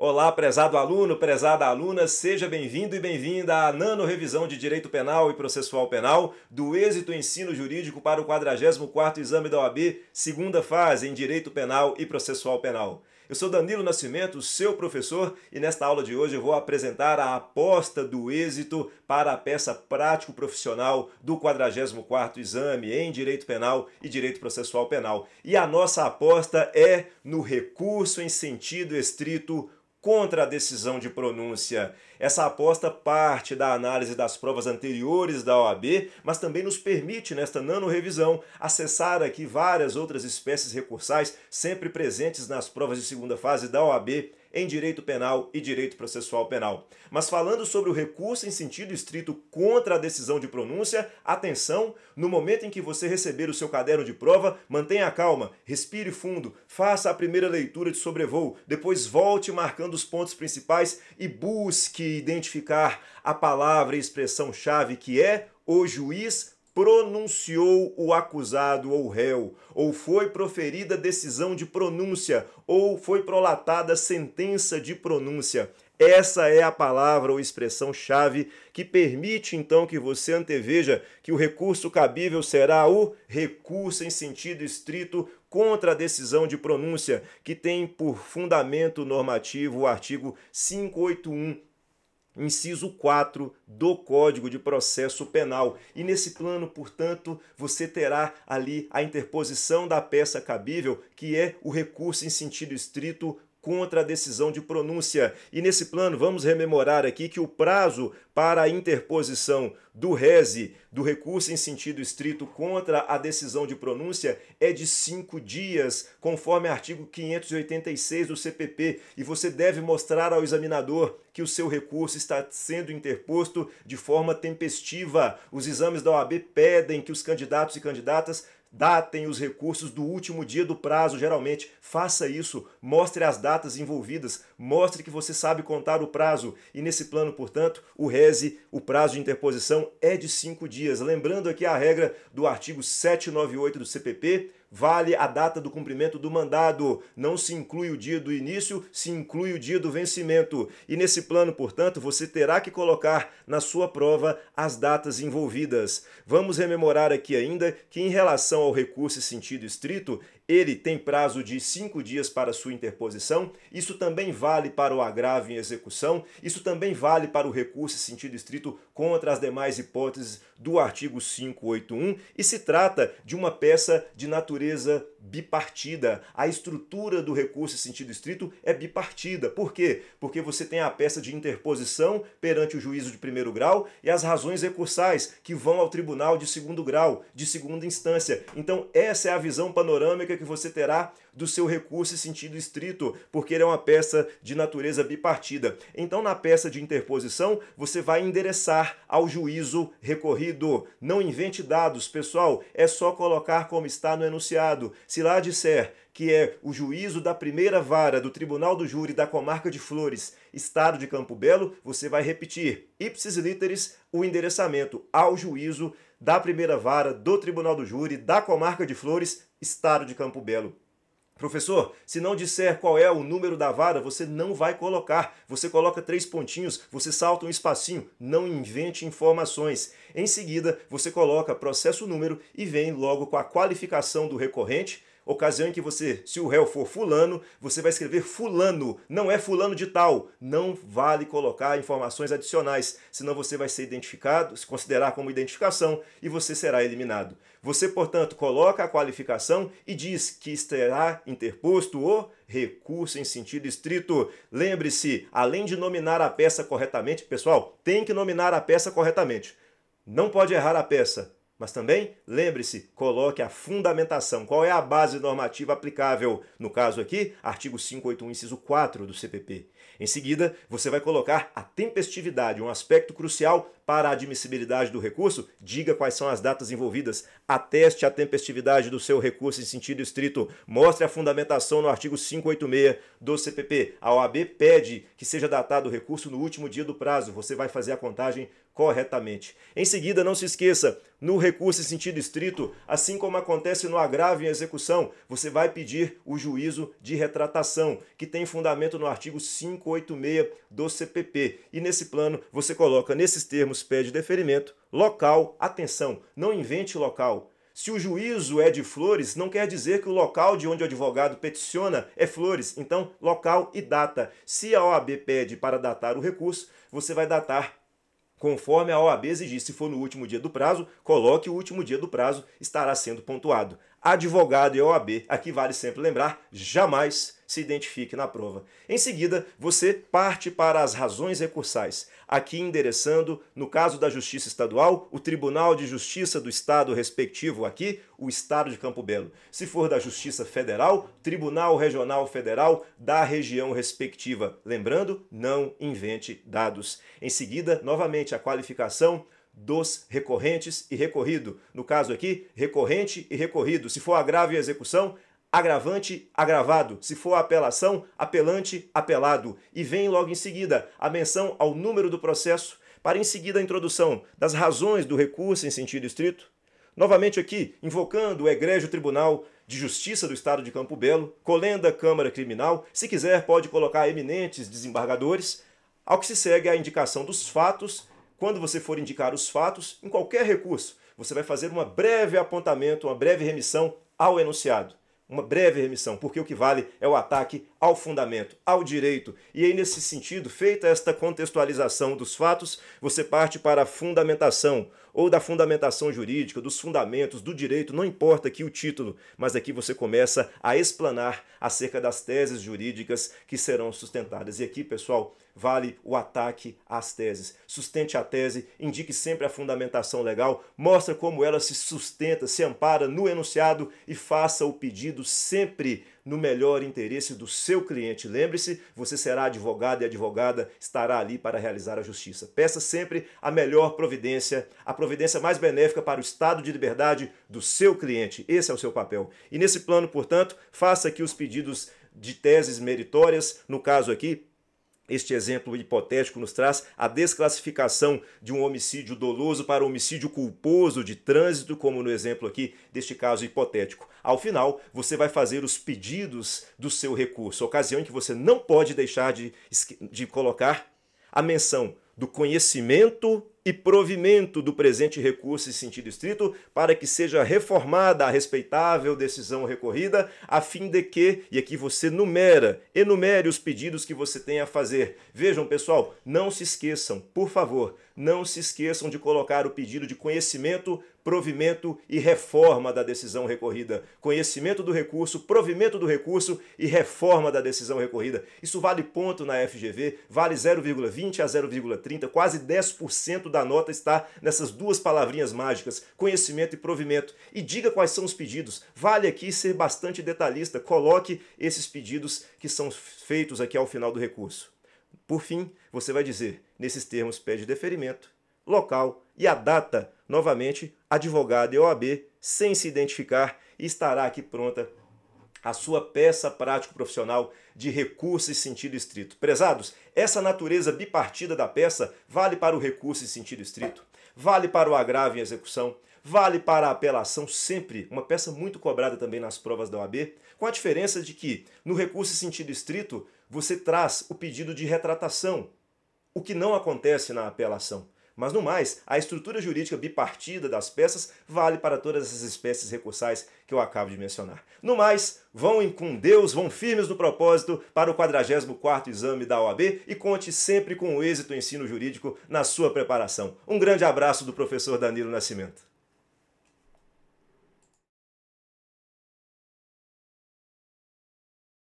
Olá, prezado aluno, prezada aluna, seja bem-vindo e bem-vinda à nano-revisão de Direito Penal e Processual Penal do êxito ensino jurídico para o 44º Exame da OAB, segunda fase em Direito Penal e Processual Penal. Eu sou Danilo Nascimento, seu professor, e nesta aula de hoje eu vou apresentar a aposta do êxito para a peça prático-profissional do 44º Exame em Direito Penal e Direito Processual Penal. E a nossa aposta é no recurso em sentido estrito contra a decisão de pronúncia. Essa aposta parte da análise das provas anteriores da OAB, mas também nos permite, nesta nano-revisão, acessar aqui várias outras espécies recursais sempre presentes nas provas de segunda fase da OAB em Direito Penal e Direito Processual Penal. Mas falando sobre o recurso em sentido estrito contra a decisão de pronúncia, atenção, no momento em que você receber o seu caderno de prova, mantenha a calma, respire fundo, faça a primeira leitura de sobrevoo, depois volte marcando os pontos principais e busque identificar a palavra e expressão-chave que é o juiz pronunciou o acusado ou réu, ou foi proferida decisão de pronúncia, ou foi prolatada sentença de pronúncia. Essa é a palavra ou expressão-chave que permite, então, que você anteveja que o recurso cabível será o recurso em sentido estrito contra a decisão de pronúncia, que tem por fundamento normativo o artigo 581, inciso 4 do Código de Processo Penal. E nesse plano, portanto, você terá ali a interposição da peça cabível, que é o recurso em sentido estrito contra a decisão de pronúncia. E nesse plano, vamos rememorar aqui que o prazo para a interposição do rese, do recurso em sentido estrito contra a decisão de pronúncia, é de 5 dias, conforme artigo 586 do CPP, e você deve mostrar ao examinador que o seu recurso está sendo interposto de forma tempestiva. Os exames da OAB pedem que os candidatos e candidatas datem os recursos do último dia do prazo, geralmente. Faça isso, mostre as datas envolvidas, mostre que você sabe contar o prazo. E nesse plano, portanto, o rese, o prazo de interposição é de 5 dias. Lembrando aqui a regra do artigo 798 do CPP, vale a data do cumprimento do mandado. Não se inclui o dia do início, se inclui o dia do vencimento. E nesse plano, portanto, você terá que colocar na sua prova as datas envolvidas. Vamos rememorar aqui ainda que em relação ao recurso em sentido estrito, ele tem prazo de 5 dias para sua interposição. Isso também vale para o agravo em execução. Isso também vale para o recurso em sentido estrito contra as demais hipóteses do artigo 581. E se trata de uma peça de natureza bipartida. A estrutura do recurso em sentido estrito é bipartida. Por quê? Porque você tem a peça de interposição perante o juízo de primeiro grau e as razões recursais que vão ao tribunal de segundo grau, de segunda instância. Então essa é a visão panorâmica que você terá do seu recurso em sentido estrito, porque ele é uma peça de natureza bipartida. Então, na peça de interposição, você vai endereçar ao juízo recorrido. Não invente dados, pessoal, é só colocar como está no enunciado. Se lá disser que é o juízo da primeira vara do Tribunal do Júri da Comarca de Flores, Estado de Campo Belo, você vai repetir ipsis literis o endereçamento ao juízo da primeira vara do Tribunal do Júri da Comarca de Flores, Estado de Campo Belo. Professor, se não disser qual é o número da vara, você não vai colocar. Você coloca 3 pontinhos, você salta um espacinho. Não invente informações. Em seguida, você coloca processo número e vem logo com a qualificação do recorrente. Ocasião em que você, se o réu for fulano, você vai escrever fulano, não é fulano de tal. Não vale colocar informações adicionais, senão você vai ser identificado, se considerar como identificação e você será eliminado. Você, portanto, coloca a qualificação e diz que estará interposto o recurso em sentido estrito. Lembre-se, além de nominar a peça corretamente, pessoal, tem que nominar a peça corretamente. Não pode errar a peça. Mas também, lembre-se, coloque a fundamentação. Qual é a base normativa aplicável? No caso aqui, artigo 581, inciso 4 do CPP. Em seguida, você vai colocar a tempestividade, um aspecto crucial para a admissibilidade do recurso. Diga quais são as datas envolvidas. Ateste a tempestividade do seu recurso em sentido estrito. Mostre a fundamentação no artigo 586 do CPP. A OAB pede que seja datado o recurso no último dia do prazo. Você vai fazer a contagem corretamente. Em seguida, não se esqueça, no recurso em sentido estrito, assim como acontece no agravo em execução, você vai pedir o juízo de retratação, que tem fundamento no artigo 586 do CPP. E nesse plano, você coloca nesses termos, pede deferimento, local, atenção, não invente local. Se o juízo é de Flores, não quer dizer que o local de onde o advogado peticiona é Flores. Então, local e data. Se a OAB pede para datar o recurso, você vai datar conforme a OAB exigir. Se for no último dia do prazo, coloque o último dia do prazo, estará sendo pontuado. Advogado e OAB, aqui vale sempre lembrar, jamais se identifique na prova. Em seguida, você parte para as razões recursais, aqui endereçando, no caso da Justiça Estadual, o Tribunal de Justiça do Estado respectivo, aqui, o Estado de Campo Belo. Se for da Justiça Federal, Tribunal Regional Federal da região respectiva. Lembrando, não invente dados. Em seguida, novamente, a qualificação dos recorrentes e recorrido. No caso aqui, recorrente e recorrido. Se for agravo e execução, agravante, agravado. Se for apelação, apelante, apelado. E vem logo em seguida a menção ao número do processo, para em seguida a introdução das razões do recurso em sentido estrito. Novamente aqui, invocando o egrégio Tribunal de Justiça do Estado de Campo Belo, colenda Câmara Criminal. Se quiser, pode colocar eminentes desembargadores. Ao que se segue a indicação dos fatos. Quando você for indicar os fatos, em qualquer recurso, você vai fazer um breve apontamento, uma breve remissão ao enunciado. Uma breve remissão, porque o que vale é o ataque ao fundamento, ao direito. E aí, nesse sentido, feita esta contextualização dos fatos, você parte para a fundamentação, ou da fundamentação jurídica, dos fundamentos, do direito, não importa aqui o título, mas aqui você começa a explanar acerca das teses jurídicas que serão sustentadas. E aqui, pessoal, vale o ataque às teses. Sustente a tese, indique sempre a fundamentação legal, mostra como ela se sustenta, se ampara no enunciado e faça o pedido sempre no melhor interesse do seu cliente. Lembre-se, você será advogado e advogada estará ali para realizar a justiça. Peça sempre a melhor providência, a providência mais benéfica para o estado de liberdade do seu cliente. Esse é o seu papel. E nesse plano, portanto, faça aqui os pedidos de teses meritórias, no caso aqui, este exemplo hipotético nos traz a desclassificação de um homicídio doloso para homicídio culposo de trânsito, como no exemplo aqui deste caso hipotético. Ao final, você vai fazer os pedidos do seu recurso, ocasião em que você não pode deixar de colocar a menção do conhecimento e provimento do presente recurso em sentido estrito para que seja reformada a respeitável decisão recorrida, a fim de que, e aqui você enumere os pedidos que você tem a fazer. Vejam, pessoal, não se esqueçam, por favor, não se esqueçam de colocar o pedido de conhecimento, provimento e reforma da decisão recorrida. Conhecimento do recurso, provimento do recurso e reforma da decisão recorrida. Isso vale ponto na FGV, vale 0,20 a 0,30, quase 10% da nota está nessas duas palavrinhas mágicas, conhecimento e provimento. E diga quais são os pedidos. Vale aqui ser bastante detalhista. Coloque esses pedidos que são feitos aqui ao final do recurso. Por fim, você vai dizer, nesses termos, pede deferimento, local e a data, novamente, advogado e OAB, sem se identificar, e estará aqui pronta a sua peça prático-profissional de recurso em sentido estrito. Prezados, essa natureza bipartida da peça vale para o recurso em sentido estrito, vale para o agravo em execução, vale para a apelação, sempre uma peça muito cobrada também nas provas da OAB, com a diferença de que no recurso em sentido estrito você traz o pedido de retratação, o que não acontece na apelação. Mas, no mais, a estrutura jurídica bipartida das peças vale para todas essas espécies recursais que eu acabo de mencionar. No mais, vão com Deus, vão firmes no propósito para o 44º exame da OAB e conte sempre com o êxito ensino jurídico na sua preparação. Um grande abraço do professor Danilo Nascimento.